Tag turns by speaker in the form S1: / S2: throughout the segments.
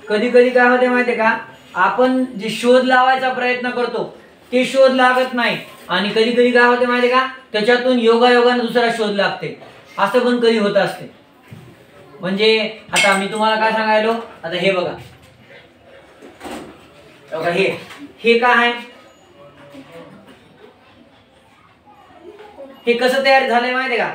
S1: कधी कधी काय होते माहिती का, आपण जे शोध लावायचा प्रयत्न करतो ते शोध लागत नाही, आणि कधी कधी काय होते माहिती का, त्याच्यातून योगायोगाने दुसरा शोध लागते, असं पण कधी होत असते. म्हणजे आता मी तुम्हाला काय सांगायलो, आता हे बघा, हे काय आहे, हे कसं तयार झालंय माहितीये का,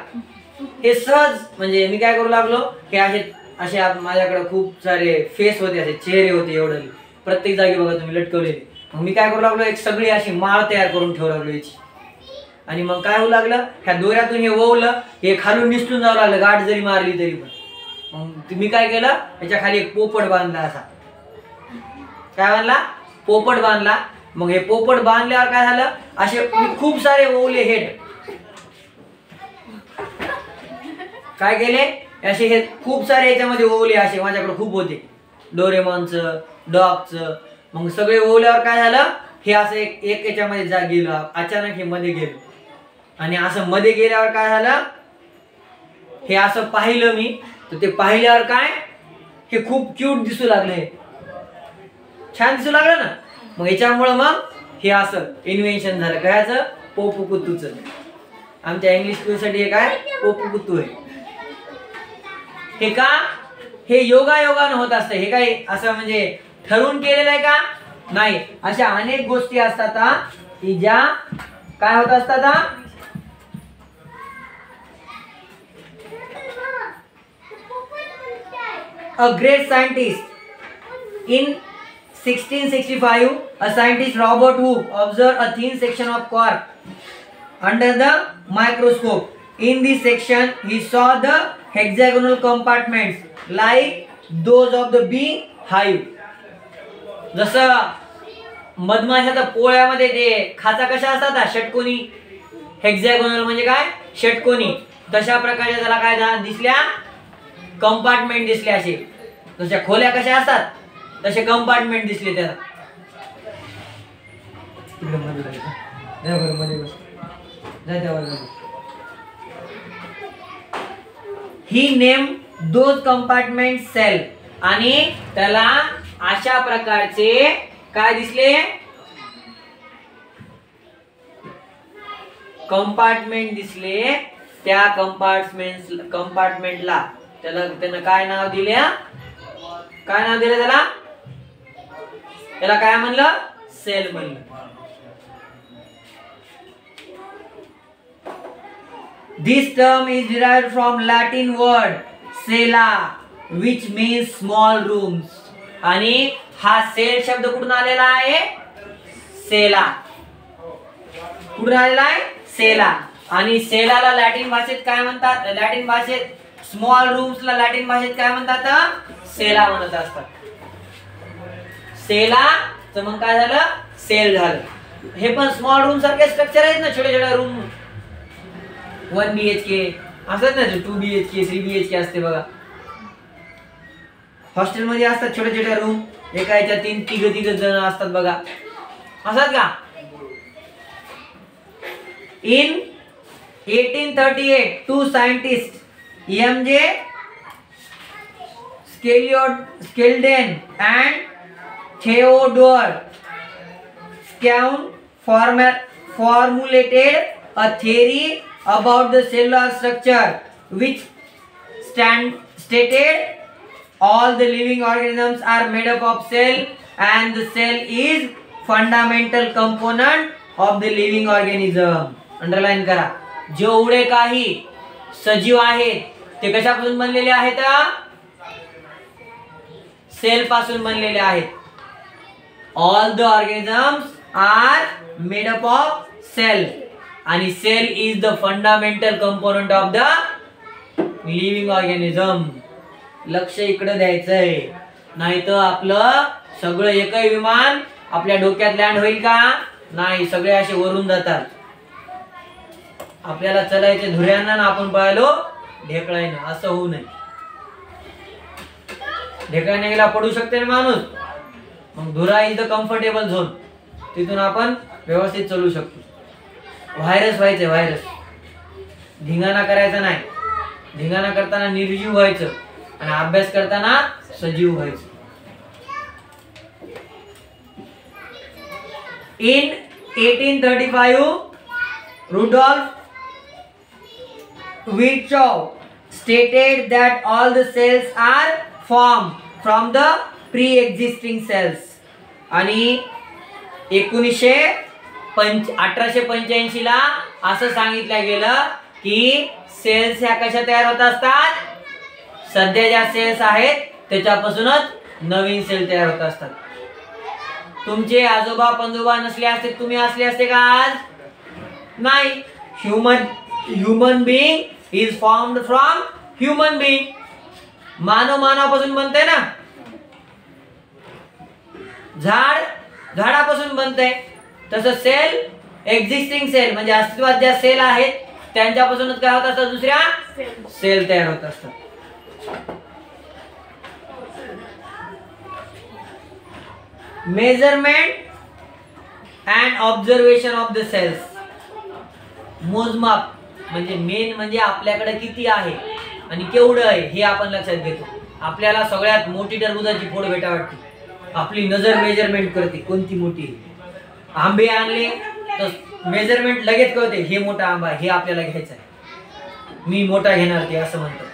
S1: हे सहज, म्हणजे मी काय करू लागलो, हे असे माझ्याकडे खूप सारे फेस होते, असे चेहरे होते एवढे प्रत्येक जागी बघा तुम्ही लटकवलेले. मग मी काय करू लागलो, एक सगळी अशी माळ तयार करून ठेवू लागलो याची. आणि मग काय होऊ लागलं, ह्या दोऱ्यातून हे ओवलं, हे खालून निसटून जाऊ लागलं, गाठ जरी मारली तरी पण. मग मी काय केलं, याच्या खाली एक पोपट बांधला, असा काय बांधला, पोपट बांधला. मग हे पोपट बांधल्यावर काय झालं, असे खूप सारे ओवले हेड काय केले, असे हे खूप सारे याच्यामध्ये ओवले, असे माझ्याकडे खूप होते, डोरेमॉनचं, डॉगचं. मग सगळे ओवल्यावर काय झालं, हे असं एक याच्यामध्ये गेलं, अचानक हे मध्ये गेलं. आणि असं मध्ये गेल्यावर काय झालं, हे असं पाहिलं मी, तर ते पाहिल्यावर काय, हे खूप क्यूट दिसू लागले, छान दिसू लागलं ना. मग याच्यामुळं मग हे असं इन्व्हेन्शन झालं, कायचं, पोपू कुत्तूचं. आमच्या इंग्लिश स्कूलसाठी हे काय, पोपू कुत्तू आहे. हे का, हे योगायोगानं होत असतं, हे काय असं म्हणजे ठरवून केलेलं आहे का नाही. अशा अनेक गोष्टी असतात की ज्या काय होत असतात, a great scientist in 1665, a scientist Robert Hooke observed a thin section of cork under the microscope. In this section he saw the hexagonal compartments like those of the bee hive. जसं मधमाशाच्या पोळ्यामध्ये ते खाचा कशा असतात, षटकोनी, hexagonal म्हणजे काय, षटकोनी. तशा प्रकारे त्याला काय दिसल्या, कंपार्टमेंट दिसले. असे तशा खोल्या कशा असतात, तसे कंपार्टमेंट दिसले त्याला. ही नेम दोज कंपार्टमेंट सेल. आणि त्याला अशा प्रकारचे काय दिसले, कंपार्टमेंट दिसले. त्या कंपार्टमेंटला त्यानं काय नाव दिले, काय नाव दिलं त्याला काय म्हणलं, सेल म्हणलं. This term is derived from Latin word cella which means small rooms. आणि हा सेल शब्द कुठून आलेला आहे, सेला. कुठून आलेला आहे, सेला. आणि सेलाला लॅटिन भाषेत काय म्हणतात, लॅटिन भाषेत स्मॉल रूम्सला लॅटिन भाषेत काय म्हणतात, सेला म्हणत असतात. सेला तर मग काय झालं, सेल झालं. हे पण स्मॉल रूम सारखे स्ट्रक्चर आहेत ना, छोटे छोटे रूम, 1 BHK असतात ना, 2 BHK 3 BHK असते बघा. हॉस्टेल मध्ये असतात छोटे छोटे रूम, एका याच्या 3 जण असतात बघा, असतात का. In 1838 two scientists MJ Skeldon and Theodore Schwann formulated a theory about the cellular structure which stated all the living organisms are made up of cell and the cell is fundamental component of the living organism. Underline करा, जेवढे काही सजीव आहेत ते कशापासून बनलेले आहेत, sale पासून बनलेले आहेत. All the organisms are made up of cell आणि cell is the fundamental component of the living organism. लक्ष इकडे द्यायचंय, नाहीतर आपलं सगळं एकही विमान आपल्या डोक्यात लँड होईल का नाही, सगळे असे वरून जातात. आपल्याला चलायचे धुऱ्यांना ना, आपण पळालो ढेकळायनं, असं होऊ नये. ढेकळाने गेला पडू शकते ना माणूस. मग धुरा इज द कम्फर्टेबल झोन, तिथून आपण व्यवस्थित चालू शकतो. व्हायरस व्हायचे, व्हायरस धिंगाणा करायचा नाही. धिंगाणा करताना निर्जीव व्हायचं आणि अभ्यास करताना सजीव व्हायचं. In 1835, Rudolf Virchow stated that all the cells are formed from the pre-existing cells. आणि 1885 ला असं सांगितलं गेलं की सेल्स ह्या कशा तयार होत असतात, सध्या ज्या सेल्स आहेत त्याच्यापासूनच नवीन सेल तयार होत असतात. तुमचे आजोबा पंजोबा नसले असते तुम्ही असले असते का आज? नाही. Human being is formed from human being. मानव मानवापासून बनतंय ना, झाड झाडापासून बनतंय. तसं सेल एक्झिस्टिंग सेल म्हणजे अस्तित्वात ज्या सेल आहेत त्यांच्यापासूनच काय होत असतात, दुसऱ्या सेल तयार होत असतात. Measurement and observation of the cells. मोजमाप म्हणजे मेन म्हणजे आपल्याकडे किती आहे आणि केवढं आहे हे आपण लक्षात घेतो. आपल्याला सगळ्यात मोठी टरबुजाची फोड भेटा वाटते, आपली नजर मेजरमेंट करते कोणती मोठी आहे. आंबे आणले तर मेजरमेंट लगेच कळते, हे मोठा आंबा हे आपल्याला घ्यायचा आहे, मी मोठा घेणार ते असं म्हणतो.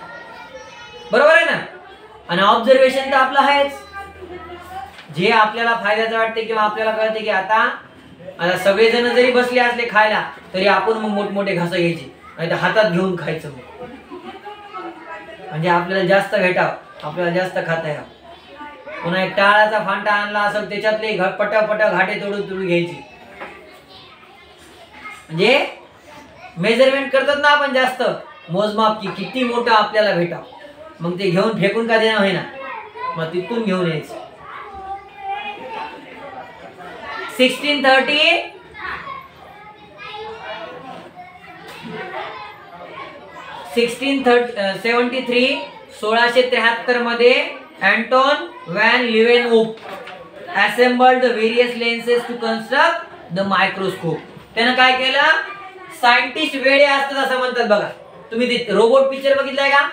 S1: बरोबर आहे ना. आणि ऑब्झर्वेशन तर आपलं आहेच. जे आपल्याला फायद्याचं वाटते किंवा आपल्याला कळते की आता सगळेजण जरी बसले असले खायला तरी आपण मग मोठमोठे घास घ्यायचे, नाही तर हातात घेऊन खायचं. मग म्हणजे आपल्याला जास्त भेटावं, आपल्याला जास्त खाता यावं. पुन्हा एक टाळाचा फांटा आणला असेल त्याच्यातले पटापट घाटे तोडून घ्यायची. म्हणजे मेजरमेंट करतात ना आपण जास्त, मोजमाप की किती मोठं आपल्याला भेटावं. मग ते घेऊन फेकून का देणं होईना, मग तिथून घेऊन यायचं. 1673 1673 मध्ये Anton van लिव्हेनहूक assembled the various lenses to construct the microscope. त्यानं काय केलं, सायंटिस्ट वेडे असतात असं म्हणतात बघा. तुम्ही ते रोबोट पिक्चर बघितलाय का?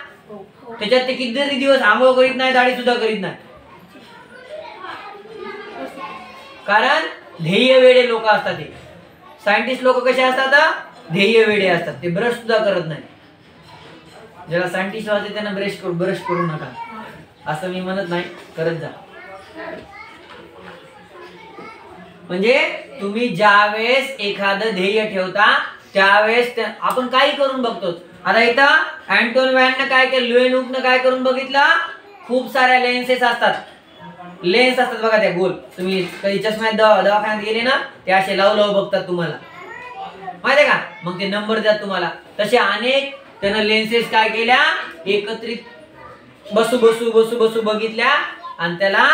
S1: त्याच्यात ते कितीतरी दिवस आंघोळ करीत नाही, दाढी सुद्धा करीत नाही. कारण ध्येय वेडे लोक असतात. ते सायंटिस्ट लोक कसे असतात, ध्येय वेडे असतात. ते ब्रश सुद्धा करत नाही. ज्याला सायंटिस्ट वाटते त्यांना ब्रश करू नका असं मी म्हणत नाही, करत जा. म्हणजे तुम्ही ज्यावेळेस एखादं ध्येय ठेवता त्यावेळेस आपण काही करून बघतो. आता इथं अँटोन व्हॅननं काय केलं, लिव्हेनहूकनं काय करून बघितलं, खूप साऱ्या लेन्सेस असतात. लेन्स असतात बघा त्या गोल. तुम्ही कधी चष्म्यात दवाखान्यात गेले ना ते असे लावू बघतात तुम्हाला, माहिती आहे का? मग ते नंबर द्या तुम्हाला. तसे अनेक त्यानं लेन्सेस काय केल्या, एकत्रित बसू बघितल्या आणि त्याला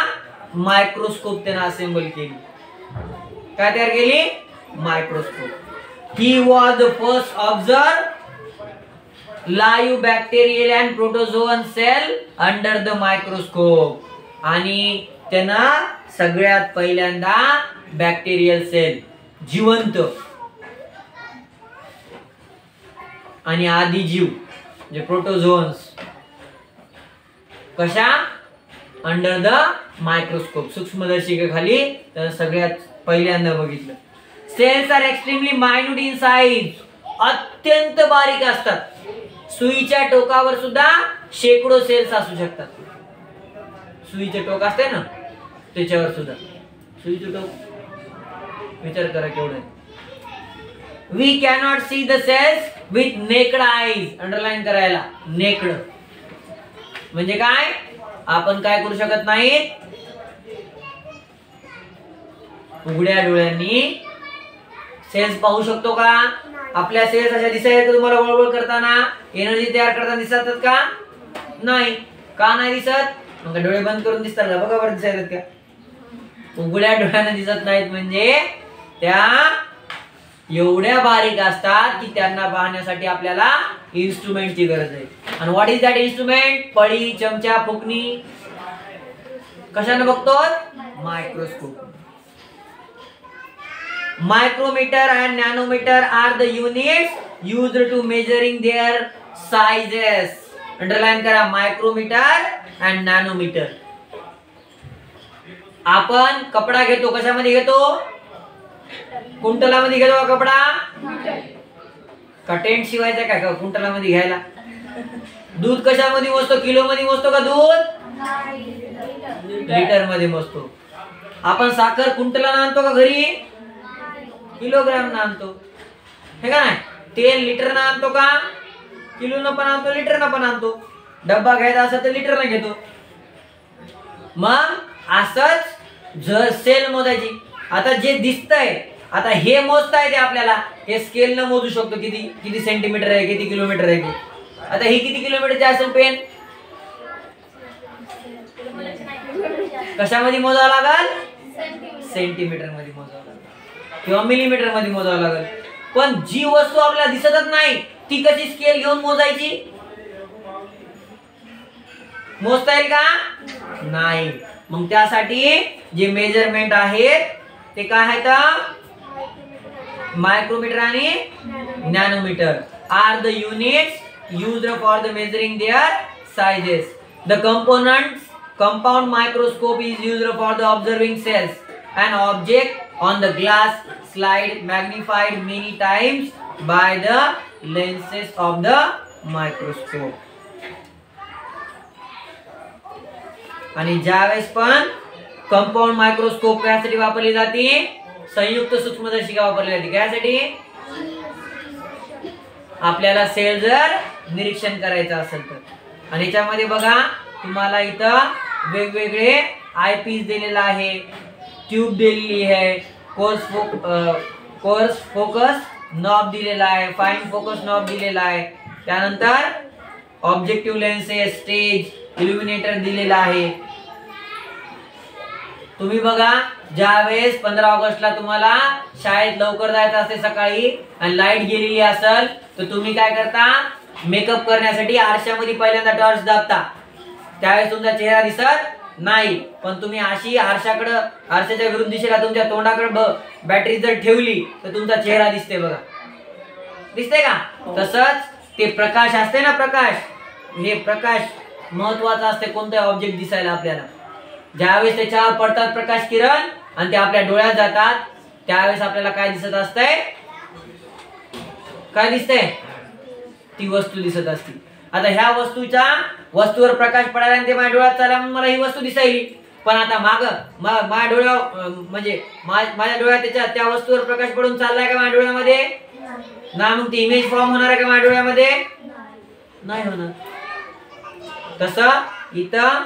S1: मायक्रोस्कोप त्यानं असेंबल केली. काय तयार केली, मायक्रोस्कोप. ही was the first observe live bacterial and protozoan cell under the microscope. आणि त्यांना सगळ्यात पहिल्यांदा बॅक्टेरियल सेल जिवंत आणि आदिजीव म्हणजे प्रोटोझोन्स कशा अंडर द मायक्रोस्कोप सूक्ष्मदर्शिकेखाली त्यानं सगळ्यात पहिल्यांदा बघितलं. Cells are extremely minute in size. अत्यंत बारीक असतात. सुईच्या टोकावर सुद्धा शेकडो सेल्स असू शकतात. सुईचे टोक असते ना त्याच्यावर सुद्धा सुईचे टोक विचार करा केवढं. We cannot see the cells with naked eyes. Underline करायला, नेकड म्हणजे काय, आपण काय करू शकत नाही, उघड्या डोळ्यांनी सेल्स पाहू शकतो का? आपल्या सेल्स अशा दिसायला तुम्हाला वळवळ करताना एनर्जी तयार करताना दिसतात का? नाही. का नाही दिसत? मग डोळे बंद करून दिसतात का? बघा बरं दिसायला का? उघड्या डोळ्याने दिसत नाहीत म्हणजे त्या एवढ्या बारीक असतात की त्यांना पाहण्यासाठी आपल्याला इन्स्ट्रुमेंटची गरज आहे. आणि व्हॉट इज दॅट इन्स्ट्रुमेंट? पळी, चमचा, फुकणी. कशाने बघतो? Microscope. Micrometer and nanometer are the units used to measuring their sizes. Underline करा, micrometer and nanometer. आपण कपडा घेतो, कशामध्ये घेतो? कुंटलामध्ये घेतो का कपडा? का टेंट शिवायचा काय का कुंटलामध्ये घ्यायला? दूध कशामध्ये मोजतो? किलो मध्ये मोजतो का दूध? लिटर मध्ये मोजतो. आपण साखर कुंटला आणतो का घरी? किलोग्राम आणतो, हे का नाही? तेल लिटर ना आणतो का? किलो न पण आणतो, लिटर न पण आणतो. डब्बा घ्यायचा असेल तर लिटर न घेतो. मग असंच जर सेल मोजायची, आता जे दिसतंय, आता हे मोजता येते आपल्याला, हे स्केल न मोजू शकतो किती किती सेंटीमीटर आहे, किती किलोमीटर आहे ते. आता हे किती किलोमीटरचे असेल पेन? कशामध्ये मोजावं लागल? सेंटीमीटर मध्ये मोजावं लागेल किंवा मिलीमीटर मध्ये मोजावं लागेल. पण जी वस्तू आपल्याला दिसतच नाही ती कशी स्केल घेऊन मोजायची? मोजता येईल का? नाही. मग त्यासाठी जे मेजरमेंट आहेत ते काय आहेत? मायक्रोमीटर आणि nanometre are the units used for the measuring their sizes. The compound microscope is used for the observing cells. An object on the glass slide magnified many times by the lenses of the microscope. आणि ज्यावेळेस पण compound microscope यासाठी वापरली जाते, संयुक्त सूक्ष्मदर्शिका वापरली जाते. यासाठी आपल्याला सेल जर निरीक्षण करायचं असेल तर. आणि याच्यामध्ये बघा तुम्हाला इथं वेगवेगळे आयपीस दिलेला आहे, ट्यूब दिलेली आहे, कोर्स फोकस नॉब दिलेला आहे, फाईन फोकस नॉब दिलेला आहे. त्यानंतर ऑब्जेक्टिव्ह लेन्सेस, स्टेज, इल्युमिनेटर दिलेला आहे. तुम्ही बघा ज्यावेळेस 15 ऑगस्टला तुम्हाला शाळेत लवकर जायचं असते सकाळी आणि लाईट गेलेली असेल तर तुम्ही काय करता? मेकअप करण्यासाठी आरशामध्ये पहिल्यांदा टॉर्च दाबता. त्यावेळेस तुमचा चेहरा दिसत नाही, पण तुम्ही अशी आरशाच्या विरुद्ध दिशेला तुमच्या तोंडाकडे बॅटरी जर ठेवली तर तुमचा चेहरा दिसते. बघा दिसते का? तसंच ते प्रकाश असते ना, प्रकाश, हे प्रकाश महत्वाचा असते कोणतं ऑब्जेक्ट दिसायला आपल्याला. ज्यावेळेस त्याच्यावर पडतात प्रकाश किरण आणि ते आपल्या डोळ्यात जातात त्यावेळेस आपल्याला काय दिसत असतंय? काय दिसतंय? ती वस्तू दिसत असते. आता ह्या वस्तूवर प्रकाश पडायला आणि ते माझ्या डोळ्यात चालला म्हणून मला ही वस्तू दिसायली. पण आता माझ्या डोळ्यावर म्हणजे माझ्या डोळ्यात त्या वस्तूवर प्रकाश पडून चाललाय का माझ्या डोळ्यामध्ये? ना. मग ती इमेज फॉर्म होणार आहे का माझ्या डोळ्यामध्ये? नाही होणार. तसं इथं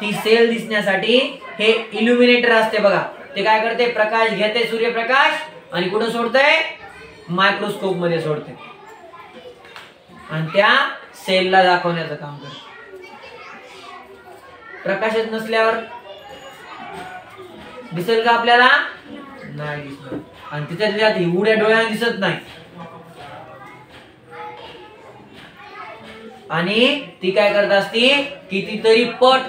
S1: ती सेल दिसण्यासाठी हे इल्युमिनेटर असते बघा, ते काय करते? प्रकाश घेते, सूर्यप्रकाश, आणि कुठं सोडते? मायक्रोस्कोप मध्ये सोडते आणि त्या सेलला दाखवण्याचं काम करते. प्रकाशच नसल्यावर दिसेल का आपल्याला? नाही दिसणार. आणि तिथे उघड्या डोळ्याने दिसत नाही. आणि ती काय करत असते? कितीतरी पट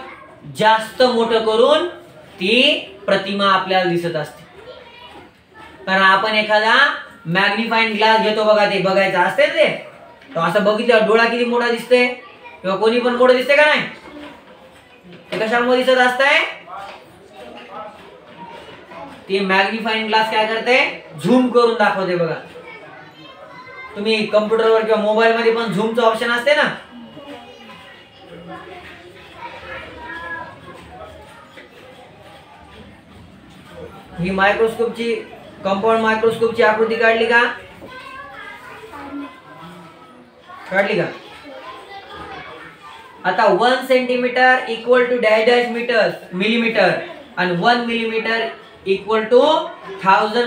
S1: जास्त मोठं करून ती प्रतिमा आपल्याला दिसत असते. कारण आपण एखादा मॅग्निफाइंग ग्लास घेतो बघा, ते बघायचं असते ते, तो असं बघितलं डोळा किती मोठा दिसतोय किंवा कोणी पण मोठं दिसते का नाही? ते कशामुळे दिसत असतंय? ते मॅग्निफाइंग ग्लास काय करते? झूम करून दाखवते. बघा तुम्ही कम्प्युटरवर किंवा मोबाईल मध्ये पण झूमचं ऑप्शन असते ना, ही मायक्रोस्कोपची, कंपाऊंड मायक्रोस्कोपची आकृती काढली का? काढली का? आता 1 centimetre equal to dash millimetre आणि 1 millimetre equal to 1000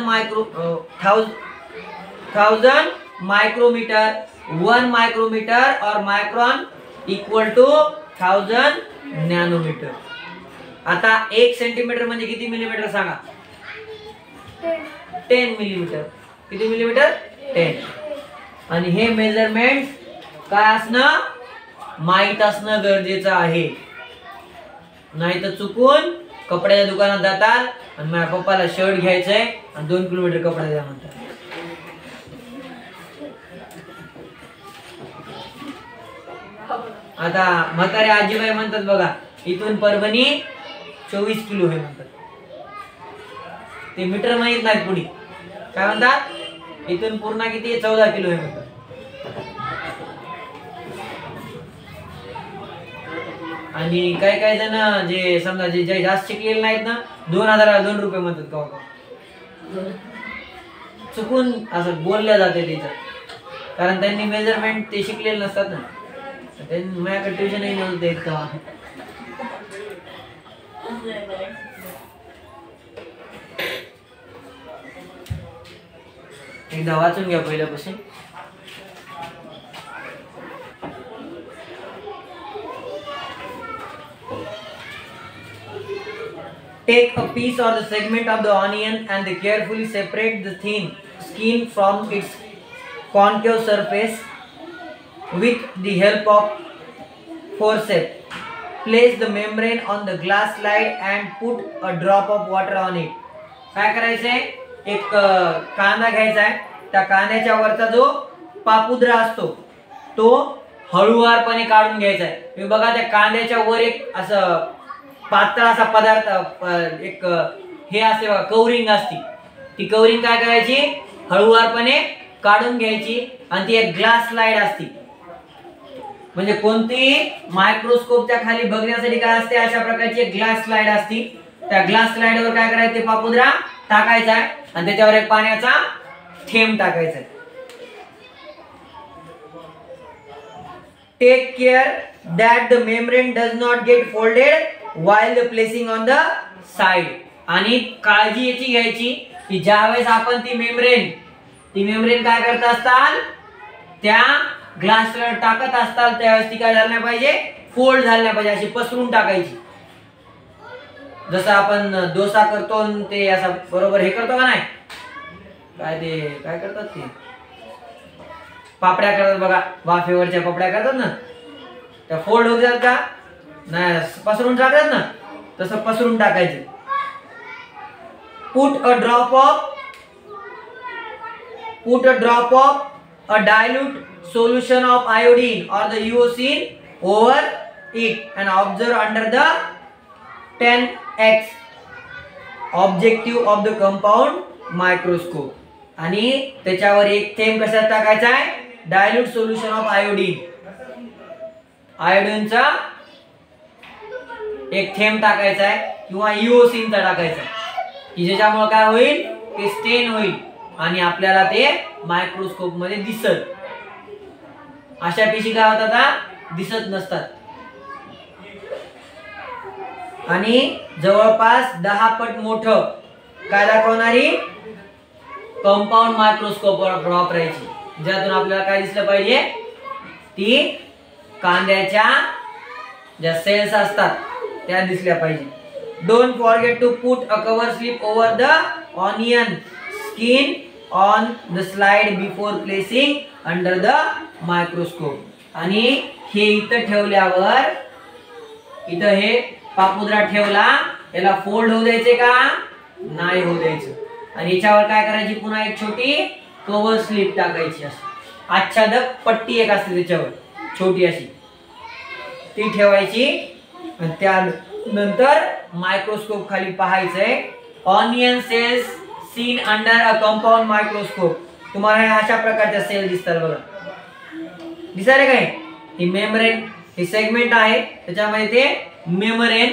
S1: micrometre. 1 micrometre or micron equal to 1000 nanometre. आता 1 सेंटीमीटर म्हणजे किती मिलीमीटर सांगा? 10 मिलीमीटर. किती मिलीमीटर? 10. आणि हे मेजरमेंट काय असणं? माहित असणं गरजेचं आहे. नाही तर चुकून कपड्याच्या दुकानात जातात आणि माझ्या पप्पाला शर्ट घ्यायचंय आणि 2 किलोमीटर कपडा द्या म्हणतात. आता म्हातारे आजीबाई म्हणतात बघा, इथून परभणी 24 किलो आहे म्हणतात. ते मीटर माहित नाही पुढे. काय म्हणतात, इथून पूर्ण किती आहे, 14 किलोमीटर. आणि काही काही जण जे समजा जे जास्त शिकलेले नाहीत ना, 2,000 रुपये म्हणतात का चुकून असं बोलल्या जाते त्याच्यात, कारण त्यांनी मेजरमेंट ते शिकलेले नसतात ना. त्यांनी माझ्याकडे ट्युशनही नव्हतं देत तेव्हा. एकदा वाचून घ्या पहिल्यापासून. Take a piece or the segment of the onion and carefully separate the thin skin from its concave surface with the help of forceps. Place the membrane on the glass slide and put a drop of water on it. काय करायचंय, एक कांदा घ्यायचा आहे, त्या कांद्याच्या वरचा जो पापुद्रा असतो तो हळूवारपणे काढून घ्यायचा आहे. तुम्ही बघा त्या कांद्याच्या वर एक असं पातळ असा पदार्थ, एक हे असते बघा, कवरिंग असती. ती कवरिंग काय करायची, हळूवारपणे काढून घ्यायची आणि ती एक ग्लास स्लाइड असती. म्हणजे कोणतीही मायक्रोस्कोपच्या खाली बघण्यासाठी काय असते, अशा प्रकारची एक ग्लास स्लाइड असती. त्या ग्लास स्लाइड वर काय करायचं, ते पापुद्रा टाकायचा आहे आणि त्याच्यावर एक पाण्याचा थेंब टाकायचा आहे. Take care that the membrane does not get folded while the placing on the side. आणि काळजी याची घ्यायची की ज्यावेळेस आपण ती मेम्ब्रेन काय करत असताल, त्या ग्लासवर टाकत असताल, त्यावेळेस ती काय झाली नाही पाहिजे, फोल्ड झाली नाही पाहिजे, अशी पसरून टाकायची. जसं आपण डोसा करतो ते असं बरोबर हे करतो का नाही, काय ते काय करतात, ते पापड्या करतात बघा, वाफेवरच्या पापड्या करतात ना, त्या फोल्ड होत जातात का नाही, पसरून टाकतात ना, तसं पसरून टाकायचं. Put a drop of a dilute solution of iodine or the eosine over it and observe under the 10x objective of the compound microscope. आणि त्याच्यावर एक थेंब कशात टाकायचा आहे, डायल्यूट सोल्युशन ऑफ आयोडीन, आयोडीनचा एक थेंब टाकायचा आहे किंवा इओसिनचा टाकायचा आहे, की ज्याच्यामुळे काय होईल, ते स्टेन होईल आणि आपल्याला ते मायक्रोस्कोप मध्ये दिसत. अशा पेशी काय होतात, दिसत नसतात. आणि जवळपास 10 पट मोठं काय दाखवणारी कंपाऊंड मायक्रोस्कोप वापरायची, ज्यातून आपल्याला काय दिसलं पाहिजे, ती कांद्याच्या ज्या सेल्स असतात त्या दिसल्या पाहिजे. Don't forget to put a cover slip over the onion skin on the slide before placing under the microscope. आणि हे इथं ठेवल्यावर, इथं हे पापुद्रा ठेवला, याला फोल्ड होऊ द्यायचे का नाही होऊ द्यायचं. आणि याच्यावर काय करायची, पुन्हा एक छोटी कव्हर स्लिप टाकायची, अशी आच्छादक पट्टी एक असते त्याच्यावर छोटी अशी, ती ठेवायची. आणि त्यानंतर मायक्रोस्कोप खाली पाहायचंय, onion cells seen under a compound microscope. तुम्हाला अशा प्रकारच्या सेल दिसतात बघा, दिसायला काय, ही मेम्ब्रेन, ही सेगमेंट आहे, त्याच्यामध्ये ते मेम्ब्रेन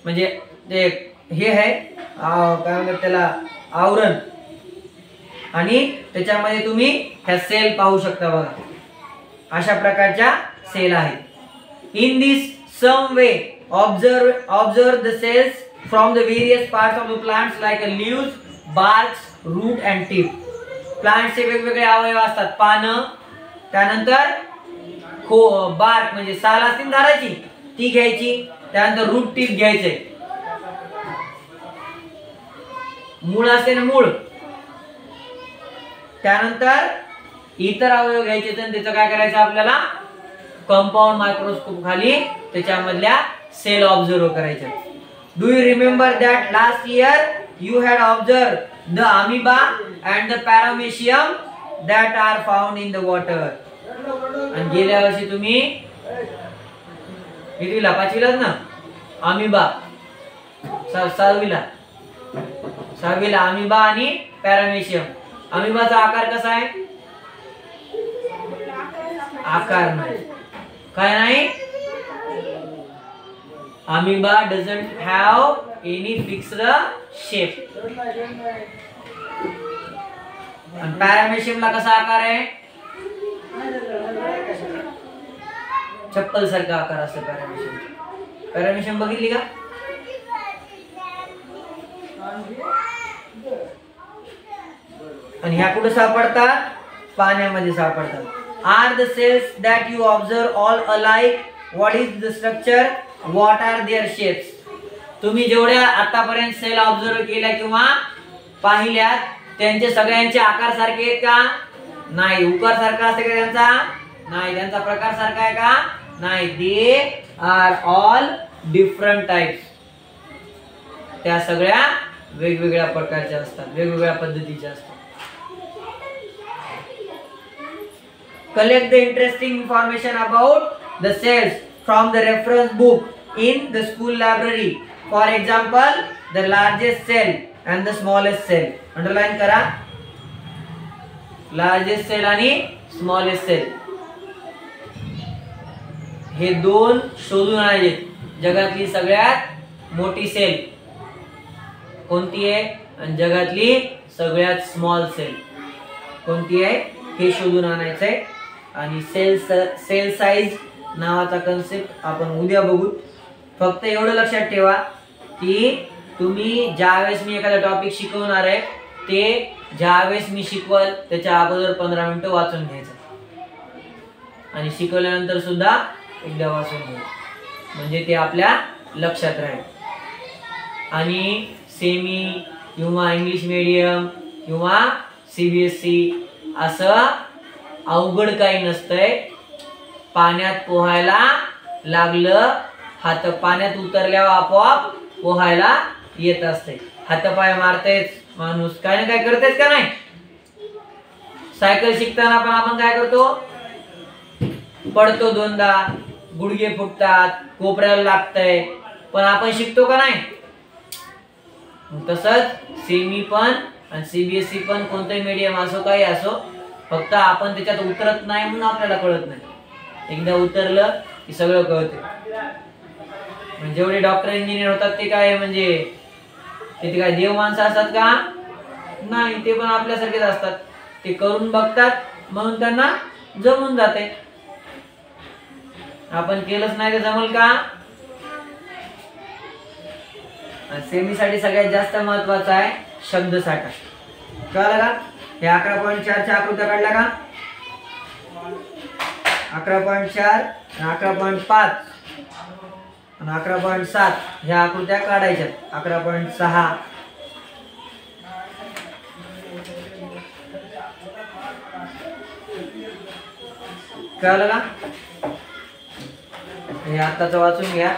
S1: म्हणजे ते हे आहे, काय म्हणतात त्याला, आवरण, आणि त्याच्यामध्ये तुम्ही ह्या सेल पाहू शकता बघा, अशा प्रकारच्या सेल आहेत. In this some way observe the cells from the various parts of the plants like leaves, barks, root and tip. प्लांटचे वेगवेगळे अवयव असतात, पानं, त्यानंतर बार्क म्हणजे साल असतील झाडाची ती घ्यायची, त्यानंतर रूट टिप घ्यायचे, मूळ असते ना मूळ, त्यानंतर इतर अवयव घ्यायचे. तर त्याचं काय करायचं, आपल्याला कंपाऊंड मायक्रोस्कोप खाली त्याच्यामधल्या सेल ऑब्झर्व करायच्या. Do you remember that last year you had observe the amoeba and the paramecium that are found in the water. आणि गेल्या वर्षी तुम्ही कितवीला, 5वीलाच ना, अमिबा, 6वीला अमिबा आणि पॅरामेशियम अमिबाचा आकार कसा आहे? आकार नाही. काय नाही? Amoeba doesn't have any fixed shape. आणि पॅरामेशियमला कसा आकार आहे? चप्पल सारखा आकार असतो पॅरामेशियम. पॅरामेशियम बघितली का? आणि ह्या कुठे सापडतात? पाण्यामध्ये सापडतात. Are the cells that you observe all alike? What is the structure? What are their shapes? तुम्ही जेवढ्या आतापर्यंत सेल ऑब्झर्व केल्या किंवा पाहिल्यात त्यांचे सगळ्यांचे आकार सारखे आहेत का? नाही. उकार सारखा असते का त्यांचा? नाही. त्यांचा प्रकार सारखा आहे का? नाही. They are all different types. त्या सगळ्या वेगवेगळ्या प्रकारच्या असतात, वेगवेगळ्या पद्धतीच्या असतात. Collect the interesting information about the cells from the reference book in the school library. For example, the largest cell and the smallest cell. Underline करा. Largest cell आणि smallest cell. हे दोन शोधून आणायचे. जगातली सगळ्यात मोठी सेल कोणती आहे आणि जगातली सगळ्यात स्मॉल सेल कोणती आहे हे शोधून आणायचंय. आणि सेल साइज नावाचा कन्सेप्ट आपण उद्या बघू. फक्त एवढं लक्षात ठेवा की तुम्ही ज्यावेळेस मी एखादा टॉपिक शिकवणार आहे ते ज्यावेळेस मी शिकवल त्याच्या अगोदर 15 मिनिटं वाचून घ्यायचं आणि शिकवल्यानंतर सुद्धा एकदा वाचून घ्यायचं म्हणजे ते आपल्या लक्षात राहील. आणि सेमी किंवा इंग्लिश मीडियम किंवा CBSE असं अवघड काही नसतंय. पाण्यात पोहायला लागलं हात पाण्यात उतरल्यावर आपोआप पोहायला येत असते. हातपाय मारतेच माणूस, काय ना काय करतेच का नाही? सायकल शिकताना पण आपण काय करतो? पडतो दोनदा, गुडघे फुटतात, कोपऱ्याला लागतंय, पण आपण शिकतो का नाही? तसंच सेमी पण आणि CBSE पण कोणतंही मीडियम असो काही असो, फक्त आपण त्याच्यात उतरत नाही म्हणून आपल्याला कळत नाही. एकदा उतरलं की सगळं कळतं. म्हणजे जेवढे डॉक्टर इंजिनियर होतात ते काय म्हणजे ते काय देव माणसं असतात का? नाही. ते पण आपल्यासारखेच असतात. ते करून बघतात म्हणून त्यांना जमून जाते. आपण केलंच नाही तर जमल का? सेमीसाठी सगळ्यात जास्त महत्वाचा आहे शब्दसाठा. कळलं का? हे 11.4 च्या आकृत्या काढल्या का? 11.4 आणि 11.5 आणि 11.7 ह्या आकृत्या काढायच्या. 11.6 कळलं का? हे आताचं वाचून घ्या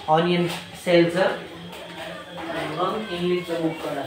S1: ऑनियन सेलचं, मग इंग्लिशचं बुक काढा.